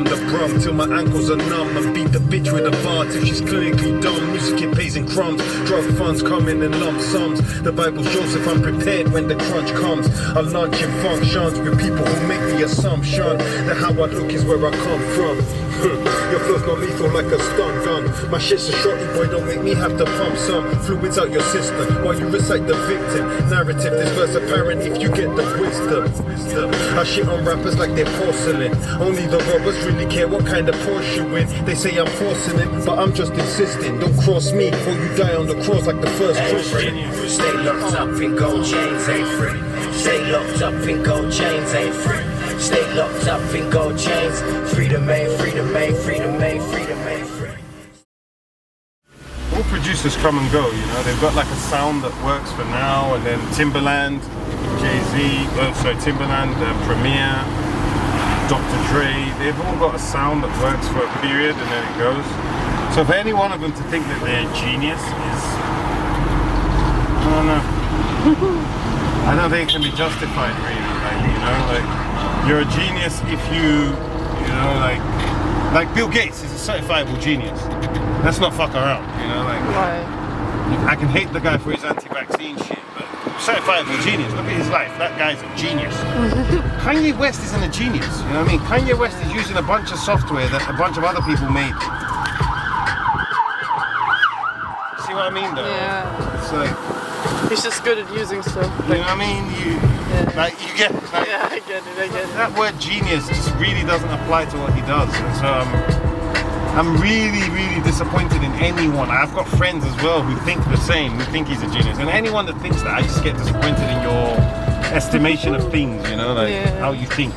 the brum till my ankles are numb and beat the bitch with a bar till she's clinically dumb. Music it pays in crumbs, drug funds coming in lump sums. The Bible shows if I'm prepared when the crunch comes. I lunch in functions with people who make the assumption that how I look is where I come from. Your flow's not lethal like a stun gun. My shit's a shotty boy, don't make me have to pump some fluids out your system while you recite the victim narrative. This verse apparent if you get the wisdom. I shit on rappers like they're porcelain. Only the robbers really care what kind of Porsche you in. They say I'm forcing it, but I'm just insisting. Don't cross me or you die on the cross like the first Christian. Stay locked up in gold chains, ain't free. Stay locked up in gold chains, ain't free. Stay locked up in gold chains. Freedom ain't, freedom ain't, freedom ain't, freedom ain't free. All producers come and go, you know. They've got like a sound that works for now, and then Timbaland, Timbaland, Premier, Dr. Dre, they've all got a sound that works for a period and then it goes. So for any one of them to think that they're a genius is, I don't know. I don't think it can be justified really, like, you know, like you're a genius if you know, like Bill Gates is a certifiable genius. Let's not fuck around, you know, like. Why? I can hate the guy for his anti-vaccine shit, but certifiable genius. Look at his life. That guy's a genius. Kanye West isn't a genius. You know what I mean? Kanye West is using a bunch of software that a bunch of other people made. See what I mean, though? Yeah. It's like he's just good at using stuff. You know what I mean? Like you get. Like, yeah, I get it. That word genius just really doesn't apply to what he does, and so I'm really, really disappointed in anyone. I've got friends as well who think the same, who think he's a genius. And anyone that thinks that, I just get disappointed in your estimation of things, you know, like how you think.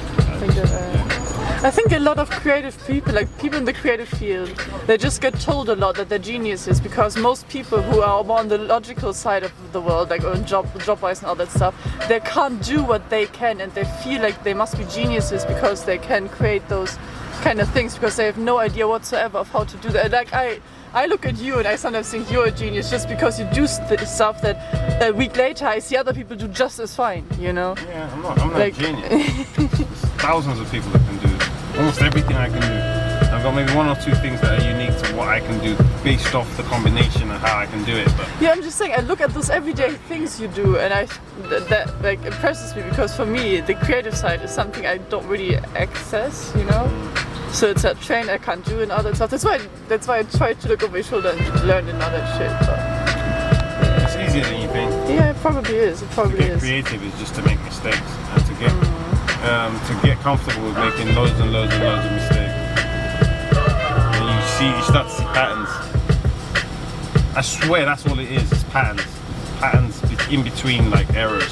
I think a lot of creative people, like people in the creative field, they just get told a lot that they're geniuses because most people who are more on the logical side of the world, like on job-wise and all that stuff, they can't do what they can and they feel like they must be geniuses because they can create those kind of things because they have no idea whatsoever of how to do that. Like I look at you and I sometimes think you're a genius just because you do stuff that a week later I see other people do just as fine, you know? Yeah, I'm not like, a genius. There's thousands of people that can do almost everything I can do. I've got maybe one or two things that are unique to what I can do based off the combination of how I can do it. But yeah, I'm just saying, I look at those everyday things you do and that like impresses me because for me the creative side is something I don't really access, you know? So it's a train I can't do and all that stuff. That's why I try to look over my shoulder and learn and all that shit. But it's easier than you think. Yeah, it probably is. It probably to get creative is just to make mistakes and to get comfortable with making loads and loads and loads of mistakes. And you start to see patterns. I swear that's all it is. It's patterns. Patterns in between like errors.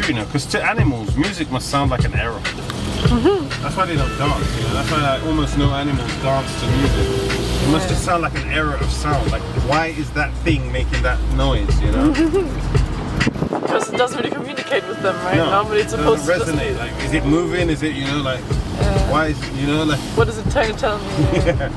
You know, because to animals, music must sound like an error. That's why they don't dance, you know. That's why like, almost no animals dance to music. It must just sound like an error of sound. Like, why is that thing making that noise, you know? Because it doesn't really communicate with them, right? No, normally it's supposed to resonate. Like, is it moving? Is it, you know, like, why is, you know, like. What is it trying to tell me? Yeah.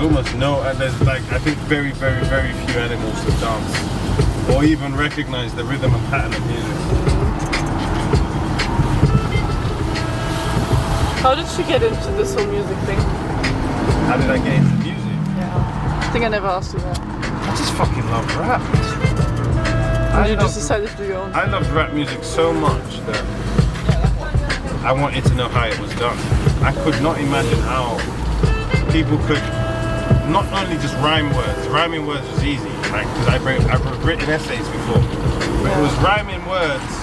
Almost no, and there's like I think very, very, very few animals that dance or even recognize the rhythm and pattern of music. How did you get into this whole music thing? How did I get into music? Yeah, I think I never asked you that. I just fucking love rap. And you just decided to do your own. I loved rap music so much that I wanted to know how it was done. I could not imagine how people could not only just rhyme words. Rhyming words was easy, right? Because I've written essays before. But it was rhyming words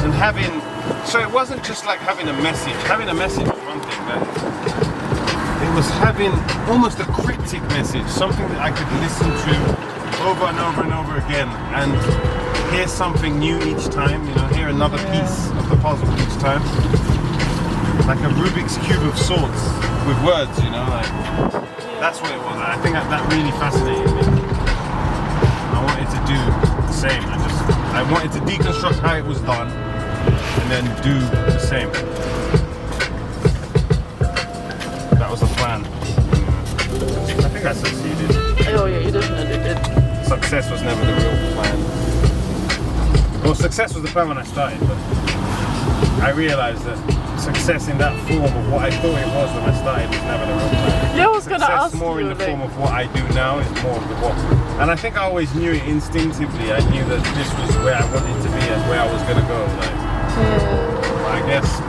and having. So it wasn't just like having a message. Having a message was one thing. It was having almost a cryptic message, something that I could listen to over and over and over again, and hear something new each time. You know, hear another piece of the puzzle each time. Like a Rubik's Cube of sorts with words, you know, like that's what it was. I think that really fascinated me. I wanted to do the same. I wanted to deconstruct how it was done and then do the same. That was the plan. successes. You did. Oh yeah, you definitely did. Success was never the real plan. Well, success was the plan when I started, but I realized that success in that form of what I thought it was when I started was never the real plan. Yeah, I was gonna Success ask more you, in the like- form of what I do now is more of the what. And I think I always knew it instinctively. I knew that this was where I wanted to be and where I was gonna go. Like, I guess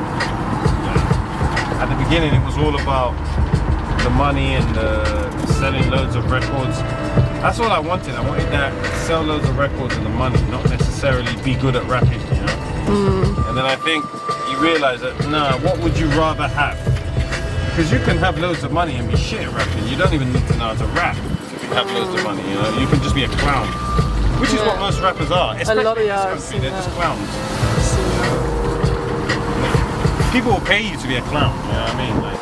at the beginning it was all about the money and selling loads of records. That's all I wanted. I wanted that, sell loads of records and the money, not necessarily be good at rapping, you know? And then I think you realize that, nah, what would you rather have? Because you can have loads of money and be shit at rapping. You don't even need to know how to rap if you have loads of money, you know? You can just be a clown, which is what most rappers are. Especially lot of in this I've country, seen they're just that. clowns. People will pay you to be a clown, you know what I mean? Like,